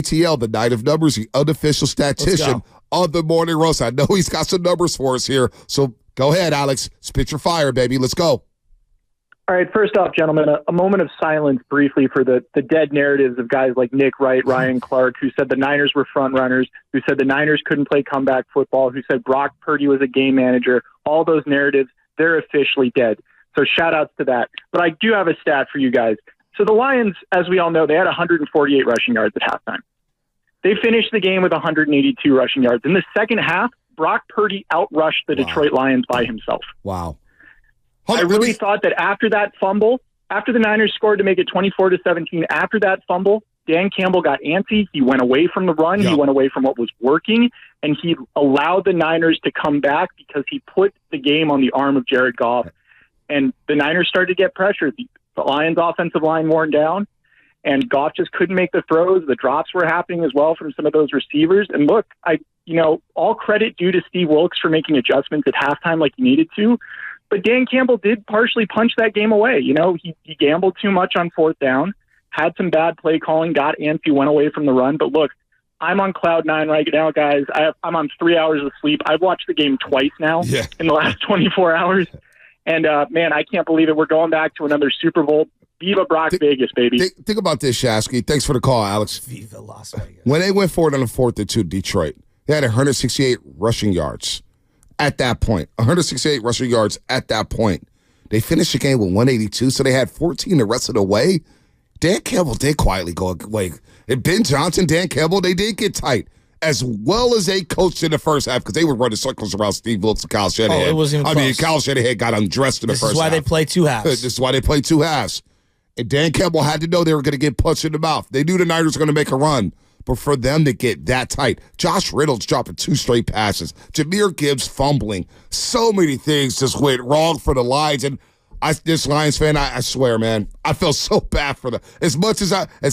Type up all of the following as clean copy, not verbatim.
TL, the Night of Numbers, the unofficial statistician of the Morning Roast. I know he's got some numbers for us here, so go ahead, Alex. Spit your fire, baby. Let's go. All right, first off, gentlemen, a moment of silence briefly for the dead narratives of guys like Nick Wright, Ryan Clark, who said the Niners were front runners, who said the Niners couldn't play comeback football, who said Brock Purdy was a game manager. All those narratives, they're officially dead. So shout outs to that. But I do have a stat for you guys. So the Lions, as we all know, they had 148 rushing yards at halftime. They finished the game with 182 rushing yards. In the second half, Brock Purdy outrushed the Detroit Lions by himself. Wow. I really thought that after that fumble, after the Niners scored to make it 24-17, after that fumble, Dan Campbell got antsy. He went away from the run. He went away from what was working, and he allowed the Niners to come back because he put the game on the arm of Jared Goff. And the Niners started to get pressured. The Lions' offensive line worn down, and Goff just couldn't make the throws. The drops were happening as well from some of those receivers. And look, all credit due to Steve Wilkes for making adjustments at halftime like he needed to. But Dan Campbell did partially punch that game away. He gambled too much on fourth down, had some bad play calling, got antsy, went away from the run. But look, I'm on cloud nine right now, guys. I'm on 3 hours of sleep. I've watched the game twice now in the last 24 hours. And, man, I can't believe it. We're going back to another Super Bowl. Viva Brock Vegas, baby. Think about this, Shasky. Thanks for the call, Alex. Viva Las Vegas. When they went forward on the 4th and 2, Detroit, they had 168 rushing yards at that point. 168 rushing yards at that point. They finished the game with 182, so they had 14 the rest of the way. Dan Campbell did quietly go away. And Ben Johnson, Dan Campbell, they did get tight. As well as they coached in the first half, because they were running circles around Steve Wilkes and Kyle Shanahan. It wasn't even close. Kyle Shanahan got undressed in the first half. This is why they play two halves. This is why they play two halves. And Dan Campbell had to know they were going to get punched in the mouth. They knew the Niners were going to make a run. But for them to get that tight, Josh Reynolds dropping 2 straight passes, Jahmyr Gibbs fumbling, so many things just went wrong for the Lions. And this Lions fan, I swear, man, I felt so bad for them. As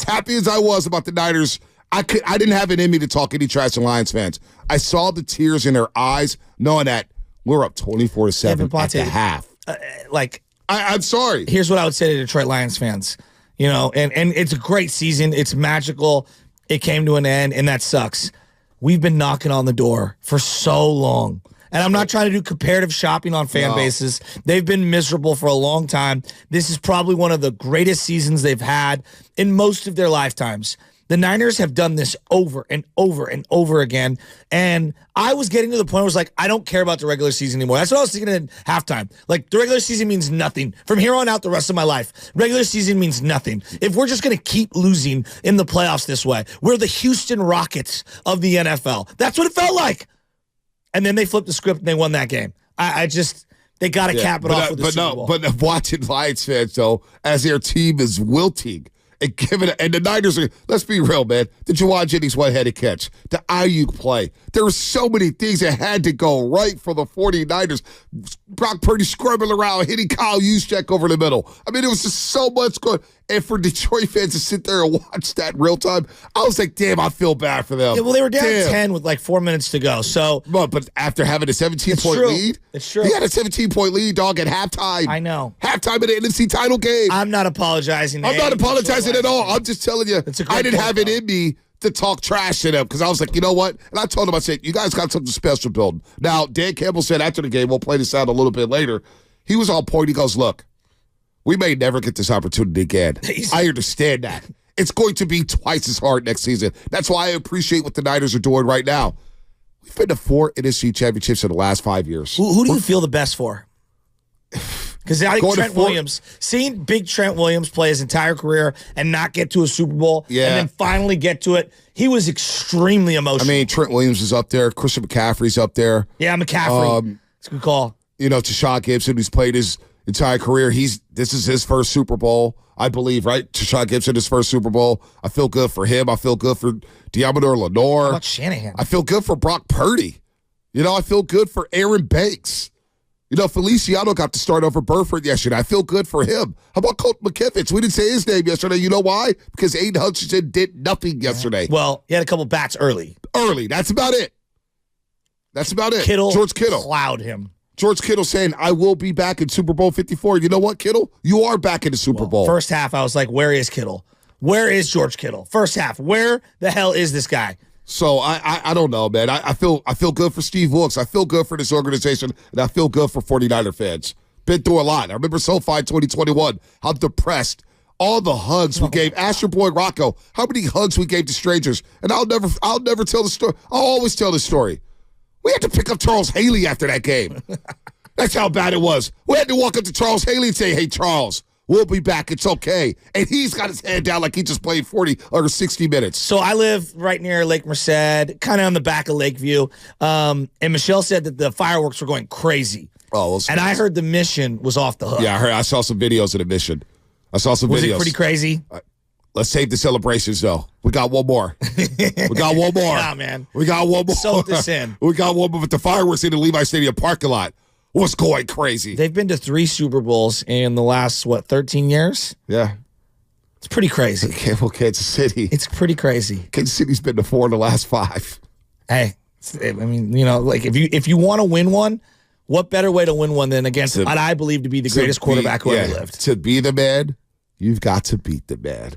happy as I was about the Niners, I didn't have it in me to talk any trash to Lions fans. I saw the tears in their eyes, knowing that we're up 24-7 at the half. I'm sorry. Here's what I would say to Detroit Lions fans. And it's a great season. It's magical. It came to an end, and that sucks. We've been knocking on the door for so long. And I'm not trying to do comparative shopping on fan bases. They've been miserable for a long time. This is probably one of the greatest seasons they've had in most of their lifetimes. The Niners have done this over and over and over again. And I was getting to the point where I was like, I don't care about the regular season anymore. That's what I was thinking at halftime. Like, the regular season means nothing. From here on out, the rest of my life, regular season means nothing. If we're just going to keep losing in the playoffs this way, we're the Houston Rockets of the NFL. That's what it felt like. And then they flipped the script and they won that game. They got to cap it off with the Super Bowl. But watching Lions fans, though, as their team is wilting, and the Niners are, let's be real, man. The Jawad Jennings one-headed catch, the Ayuk play. There were so many things that had to go right for the 49ers. Brock Purdy scrambling around, hitting Kyle Juszczyk over the middle. I mean, it was just so much good. And for Detroit fans to sit there and watch that real time, I was like, damn, I feel bad for them. Yeah, well, they were down 10 with like 4 minutes to go. So, but after having a 17-point lead, it's true. He had a 17-point lead, dog, at halftime. I know. Halftime of the NFC title game. I'm not apologizing. I'm not apologizing at all. I'm just telling you, I didn't have it in me to talk trash to them because I was like, you know what? And I told him, I said, you guys got something special building. Now, Dan Campbell said after the game, we'll play this out a little bit later, he was on point. He goes, look, we may never get this opportunity again. I understand that. It's going to be twice as hard next season. That's why I appreciate what the Niners are doing right now. We've been to 4 NFC championships in the last 5 years. Who do you feel the best for? Because I think Trent Williams, seeing big Trent Williams play his entire career and not get to a Super Bowl and then finally get to it, he was extremely emotional. I mean, Trent Williams is up there. Christian McCaffrey's up there. Yeah, McCaffrey. It's a good call. Tashawn Gibson, who's played his entire career. This is his first Super Bowl, I believe, right? Tashawn Gibson, his first Super Bowl. I feel good for him. I feel good for Diamador Lenore. How about Shanahan? I feel good for Brock Purdy. I feel good for Aaron Banks. Feliciano got to start over Burford yesterday. I feel good for him. How about Colt McKivitz? We didn't say his name yesterday. You know why? Because Aiden Hutchinson did nothing yesterday. Well, he had a couple bats early. That's about it. George Kittle. Plowed him. George Kittle saying, I will be back in Super Bowl 54. You know what, Kittle? You are back in the Super Bowl. First half, I was like, where is Kittle? Where is George Kittle? First half. Where the hell is this guy? So I don't know, man. I feel good for Steve Wilkes. I feel good for this organization, and I feel good for 49er fans. Been through a lot. I remember SoFi 2021, how depressed. All the hugs we gave. Ask your boy Rocco how many hugs we gave to strangers. And I'll never tell the story. I'll always tell the story. We had to pick up Charles Haley after that game. That's how bad it was. We had to walk up to Charles Haley and say, hey, Charles, we'll be back. It's okay. And he's got his head down like he just played 40 or 60 minutes. So I live right near Lake Merced, kind of on the back of Lakeview. And Michelle said that the fireworks were going crazy. Oh, well, and I heard the Mission was off the hook. Yeah, I saw some videos of the Mission. I saw some videos. Was it pretty crazy? Let's save the celebrations, though. We got one more. Nah, man. We got one more. Soak this in. We got one more with the fireworks in the Levi Stadium parking lot. What's going crazy? They've been to 3 Super Bowls in the last, 13 years? Yeah. It's pretty crazy. Kansas City. It's pretty crazy. Kansas City's been to 4 in the last 5. Hey, I mean, like if you want to win one, what better way to win one than against what I believe to be the greatest quarterback who ever lived? To be the man, you've got to beat the man.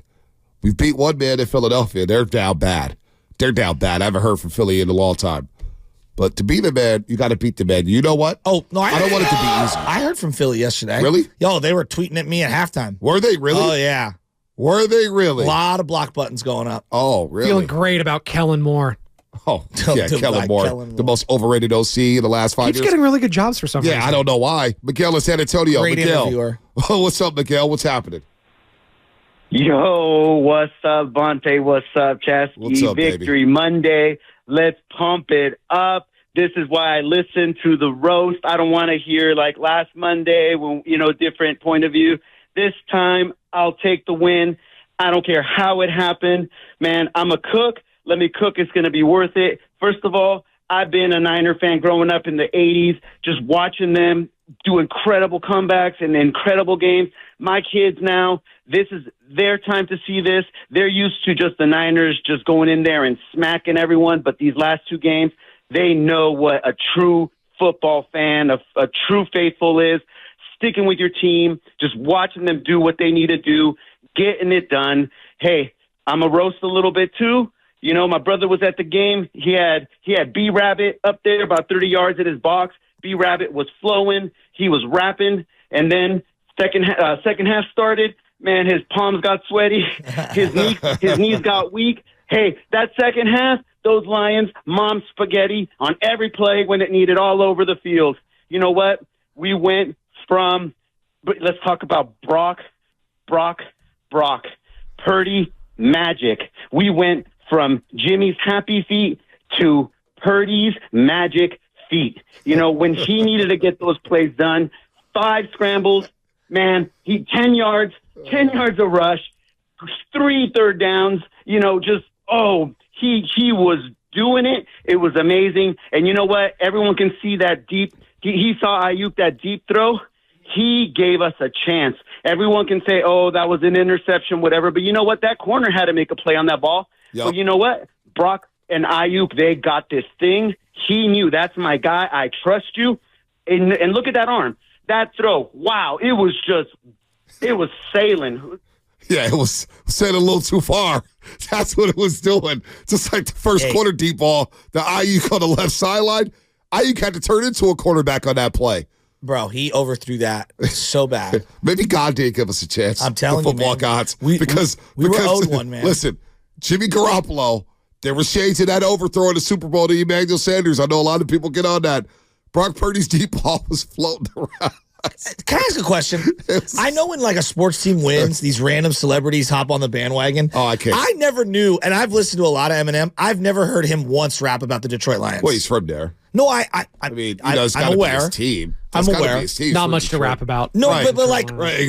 We've beat one man in Philadelphia. They're down bad. I haven't heard from Philly in a long time. But to be the man, you got to beat the man. You know what? Oh, no, I don't want it to be easy. I heard from Philly yesterday. Really? Yo, they were tweeting at me at halftime. Were they really? Oh, yeah. Were they really? A lot of block buttons going up. Oh, really? Feeling great about Kellen Moore. Oh, yeah, Kellen Moore, the most overrated OC in the last 5 years. Keeps getting really good jobs for some reason. Yeah, I don't know why. Miguel in San Antonio. Great Miguel. interviewer. What's up, Miguel? What's happening? Yo, what's up, Vontae? What's up, Chasky? What's up, Victory baby? Monday. Let's pump it up. This is why I listen to the roast. I don't want to hear like last Monday when, different point of view. This time, I'll take the win. I don't care how it happened. Man, I'm a cook. Let me cook. It's going to be worth it. First of all, I've been a Niner fan growing up in the 80s, just watching them do incredible comebacks and incredible games. My kids now, this is their time to see this. They're used to just the Niners just going in there and smacking everyone. But these last 2 games, they know what a true football fan, a true faithful is, sticking with your team, just watching them do what they need to do, getting it done. Hey, I'm a roast a little bit too. My brother was at the game. He had B-Rabbit up there about 30 yards in his box. B-Rabbit was flowing. He was rapping. And then second half started. Man, his palms got sweaty. His knees got weak. Hey, that second half, those Lions, mom spaghetti on every play when it needed all over the field. You know what? We went from, let's talk about Brock, Purdy, magic. We went from Jimmy's happy feet to Purdy's magic feet. When he needed to get those plays done, 5 scrambles, man, 10 yards of rush, 3 third downs, he was doing it. It was amazing. And you know what? Everyone can see that deep. He saw Ayuk, that deep throw. He gave us a chance. Everyone can say, oh, that was an interception, whatever. But you know what? That corner had to make a play on that ball. Yep. But you know what? Brock and Ayuk, they got this thing. He knew, that's my guy. I trust you. And look at that arm. That throw. Wow. It was sailing. Yeah, it was sailing a little too far. That's what it was doing. Just like the first corner deep ball, the Ayuk on the left sideline. Ayuk had to turn into a quarterback on that play. Bro, he overthrew that so bad. Maybe God didn't give us a chance. I'm telling you, football man. gods. We were owed one, man. Listen, Jimmy Garoppolo, there were shades of that overthrow in the Super Bowl to Emmanuel Sanders. I know a lot of people get on that. Brock Purdy's deep ball was floating around. Can I ask a question? I know when a sports team wins, these random celebrities hop on the bandwagon. Oh, I can't. I never knew, and I've listened to a lot of Eminem. I've never heard him once rap about the Detroit Lions. Well, he's from there. No, I mean, I'm aware. Be his team. I'm aware. Not much to rap about. No, right. but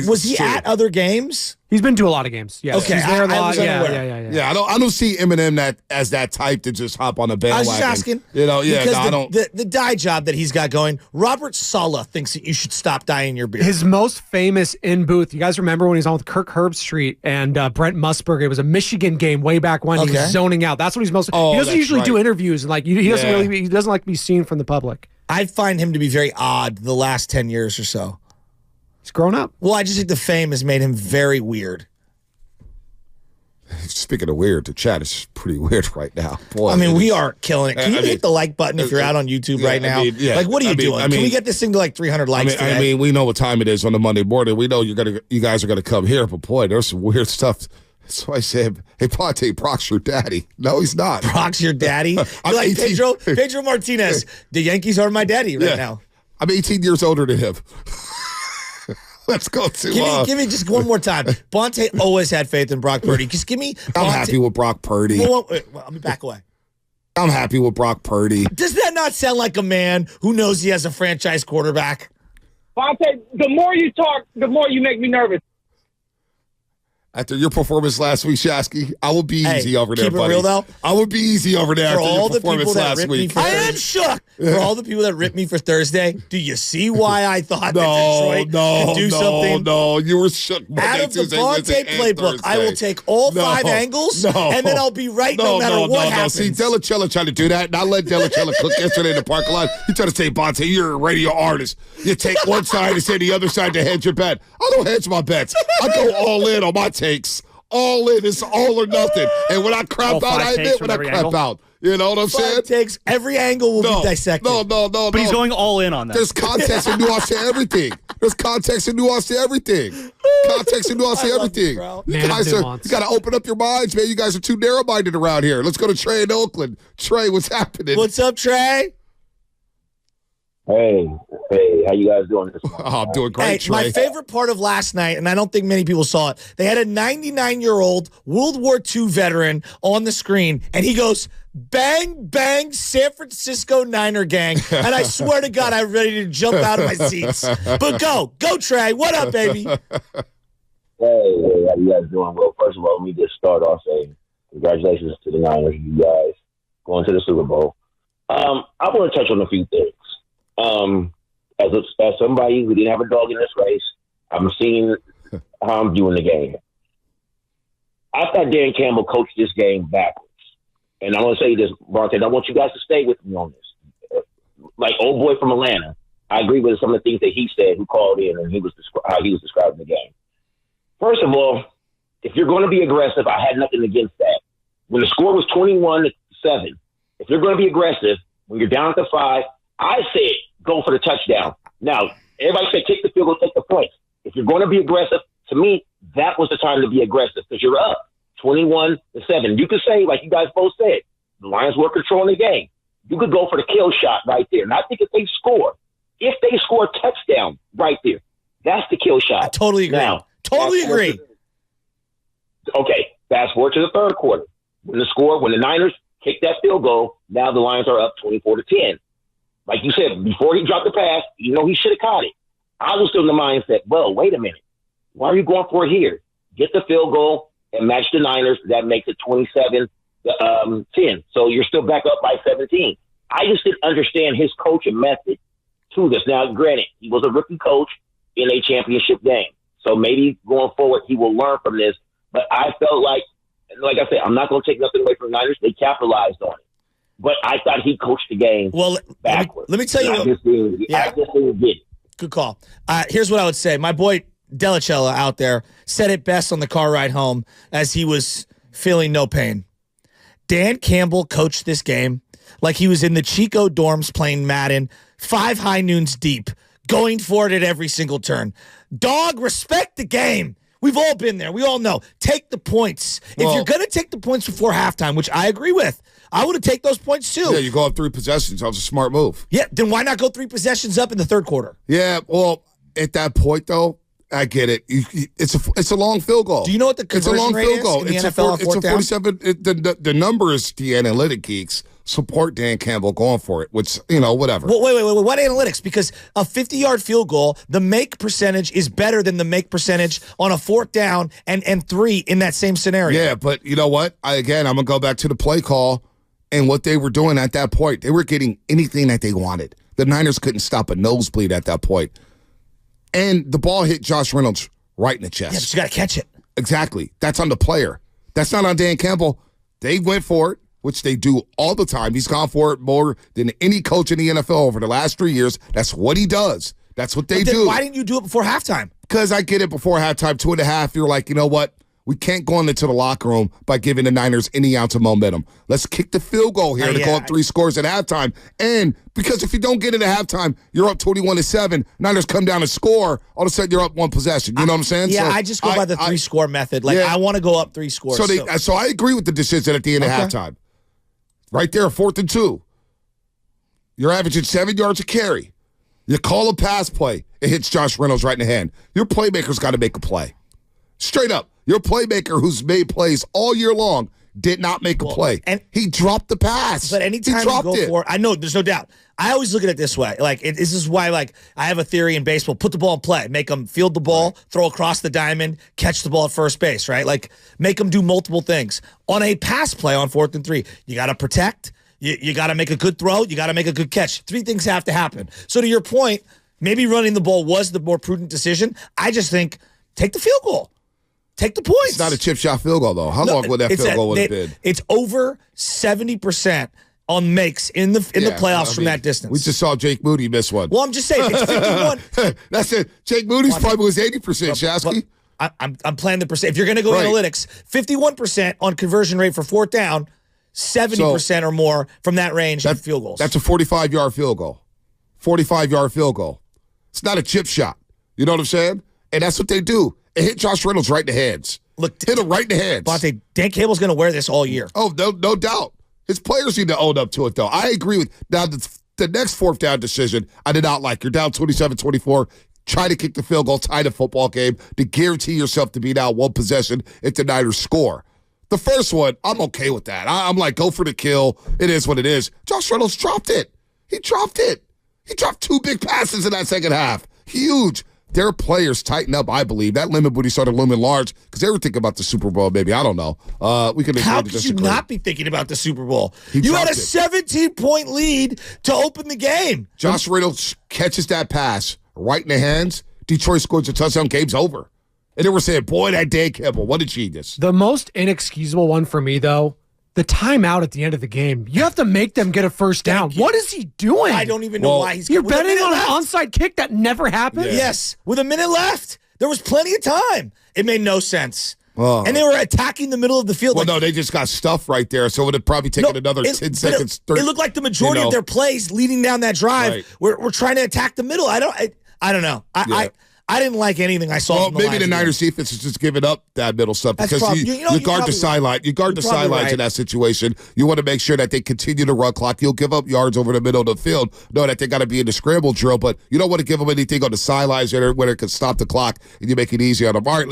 was he at other games? He's been to a lot of games. Yeah. Okay, he's there a lot. Yeah. I don't see Eminem as that type to just hop on a bandwagon. I was just asking. I don't. The dye job that he's got going. Robert Saleh thinks that you should stop dyeing your beard. His most famous in booth. You guys remember when he was on with Kirk Herbstreit and Brent Musburger? It was a Michigan game way back when. He was zoning out. That's what he's most. He doesn't usually do interviews and he doesn't he doesn't like to be seen from the public. I find him to be very odd the last 10 years or so. He's grown up. Well, I just think the fame has made him very weird. Speaking of weird, the chat is pretty weird right now. Boy, I mean, we are killing it. Can you hit the like button if you're out on YouTube right now? Like, what are you doing? Can we get this thing to like 300 likes today? I mean, we know what time it is on the Monday morning. We know you guys are gonna come here, but boy, there's some weird stuff. So I said, hey, Ponte, Brock's your daddy. No, he's not. Brock's your daddy? You're like Pedro Martinez. The Yankees are my daddy right now. I'm 18 years older than him. Let's go to... Give me just one more time. Ponte always had faith in Brock Purdy. Just give me... I'm happy with Brock Purdy. Let me back away. I'm happy with Brock Purdy. Does that not sound like a man who knows he has a franchise quarterback? Ponte, the more you talk, the more you make me nervous. After your performance last week, Shasky, I will be easy over there, keep buddy. It real, though. I will be easy over there for after all your performance last week. I am shook. For all the people that ripped me for Thursday, do you see why I thought that Detroit could do something? No, you were shook. Out of the Ponte playbook, I will take all 5 angles, and then I'll be right no matter what happens. See, Delachella tried to do that, and I let Delachella cook yesterday in the parking lot. He tried to say, Ponte, you're a radio artist. You take one side and say the other side to hedge your bet. I don't hedge my bets. I go all in on my takes. All in, it's all or nothing. And when I crap out, I admit when I crap out. You know what I'm saying? Takes every angle will be dissected. No. But he's going all in on that. There's context and nuance to everything. Context and nuance to everything. You guys you got to open up your minds, man. You guys are too narrow-minded around here. Let's go to Trey in Oakland. Trey, what's happening? What's up, Trey? Hey, how you guys doing this morning? I'm doing great, Trey. My favorite part of last night, and I don't think many people saw it, they had a 99-year-old World War II veteran on the screen, and he goes, bang, bang, San Francisco Niner gang. And I swear to God, I'm ready to jump out of my seats. But go, Trey. What up, baby? Hey, how you guys doing? Well, first of all, let me just start off saying congratulations to the Niners, you guys, going to the Super Bowl. I want to touch on a few things. As somebody who didn't have a dog in this race, I'm seeing how I'm doing the game. I thought Dan Campbell coached this game backwards. And I want to say this, Bronte, I want you guys to stay with me on this. Like old boy from Atlanta, I agree with some of the things that he said, who called in, and how he was describing the game. First of all, if you're going to be aggressive, I had nothing against that. When the score was 21-7, if you're going to be aggressive, when you're down to 5, I said go for the touchdown. Now, everybody said kick the field goal, take the points. If you're going to be aggressive, to me, that was the time to be aggressive because you're up 21-7. You could say, like you guys both said, the Lions were controlling the game. You could go for the kill shot right there. And I think if they score a touchdown right there, that's the kill shot. I totally agree. Now, totally agree. Okay, fast forward to the third quarter. When the Niners kick that field goal, now the Lions are up 24-10. Like you said, before he dropped the pass, he should have caught it. I was still in the mindset, well, wait a minute. Why are you going for it here? Get the field goal and match the Niners. That makes it 27-10. So you're still back up by 17. I just didn't understand his coaching method to this. Now, granted, he was a rookie coach in a championship game. So maybe going forward, he will learn from this. But I felt like I said, I'm not going to take nothing away from the Niners. They capitalized on it. But I thought he coached the game backwards. Let me tell you. I just didn't get it. Good call. Here's what I would say. My boy Delachella out there said it best on the car ride home as he was feeling no pain. Dan Campbell coached this game like he was in the Chico dorms playing Madden, 5 high noons deep, going for it at every single turn. Dog, respect the game. We've all been there. We all know. Take the points. If you're going to take the points before halftime, which I agree with, I would have taken those points too. Yeah, you go up 3 possessions. That was a smart move. Yeah, then why not go 3 possessions up in the third quarter? Yeah, well, at that point, though, I get it. It's a long field goal. Do you know what the conversion rate is in the NFL on fourth down? It's a 47. The numbers, the analytic geeks support Dan Campbell going for it, which, whatever. Well, wait. What analytics? Because a 50-yard field goal, the make percentage is better than the make percentage on a fourth down and 3 in that same scenario. Yeah, but you know what? I'm going to go back to the play call and what they were doing at that point. They were getting anything that they wanted. The Niners couldn't stop a nosebleed at that point. And the ball hit Josh Reynolds right in the chest. Yeah, but you got to catch it. Exactly. That's on the player. That's not on Dan Campbell. They went for it, which they do all the time. He's gone for it more than any coach in the NFL over the last 3 years. That's what he does. That's what they do. Why didn't you do it before halftime? Because I get it before halftime, 2.5. You're like, you know what? We can't go into the locker room by giving the Niners any ounce of momentum. Let's kick the field goal here to go up 3 scores at halftime. And because if you don't get it at halftime, you're up 21-7. Niners come down and score. All of a sudden, you're up 1 possession. You know what I'm saying? Yeah, I just go by the 3-score method. Like, I want to go up 3 scores. So I agree with the decision at the end of halftime. Right there, 4th and 2. You're averaging 7 yards a carry. You call a pass play. It hits Josh Reynolds right in the hand. Your playmaker's got to make a play. Straight up. Your playmaker who's made plays all year long did not make a play. And he dropped the pass. But anytime you go for it, I know, there's no doubt. I always look at it this way. Like, this is why, like, I have a theory in baseball. Put the ball in play. Make them field the ball, throw across the diamond, catch the ball at first base, right? Like, make them do multiple things. On a pass play on 4th and 3, you got to protect. You got to make a good throw. You got to make a good catch. 3 things have to happen. So to your point, maybe running the ball was the more prudent decision. I just think, take the field goal. Take the points. It's not a chip shot field goal, though. How long would that field goal would have been? It's over 70% on makes in the playoffs from that distance. We just saw Jake Moody miss one. Well, I'm just saying, it's 51. That's it. Jake Moody's probably was 80%, Shasky. I'm playing the percent. If you're going to go analytics, 51% on conversion rate for 4th down, 70% or more from that range of field goals. That's a 45-yard field goal. 45-yard field goal. It's not a chip shot. You know what I'm saying? And that's what they do. It hit Josh Reynolds right in the hands. Look, hit him right in the hands. Bonte, Dan Campbell's going to wear this all year. Oh, no doubt. His players need to own up to it, though. I agree with now the next 4th down decision. I did not like. You're down 27-24. Try to kick the field goal, tie the football game to guarantee yourself to be down 1 possession if the Niners score. The first one, I'm okay with that. I'm like, go for the kill. It is what it is. Josh Reynolds dropped it. He dropped it. He dropped 2 big passes in that second half. Huge. Their players tighten up, I believe. That lemon booty started looming large because they were thinking about the Super Bowl, maybe. I don't know. We can How could you not be thinking about the Super Bowl? You had a 17-point lead to open the game. Josh Reynolds catches that pass right in the hands. Detroit scores a touchdown. Game's over. And they were saying, boy, that Dan Campbell, what a genius. The most inexcusable one for me, though, the timeout at the end of the game. You have to make them get a first down. What is he doing? I don't even know why he's You're betting on an onside kick that never happened? Yeah. Yes. With a minute left. There was plenty of time. It made no sense. And they were attacking the middle of the field. Well, no, they just got stuffed right there, so it would have probably taken another 10 seconds. It looked like the majority of their plays leading down that drive were trying to attack the middle. I don't know. I didn't like anything I saw. Well, maybe the Niners defense is just giving up that middle stuff because you guard the sideline. You guard the sidelines in that situation. You want to make sure that they continue to run clock. You'll give up yards over the middle of the field. Know that they got to be in the scramble drill, but you don't want to give them anything on the sidelines where it can stop the clock and you make it easy on them. All right.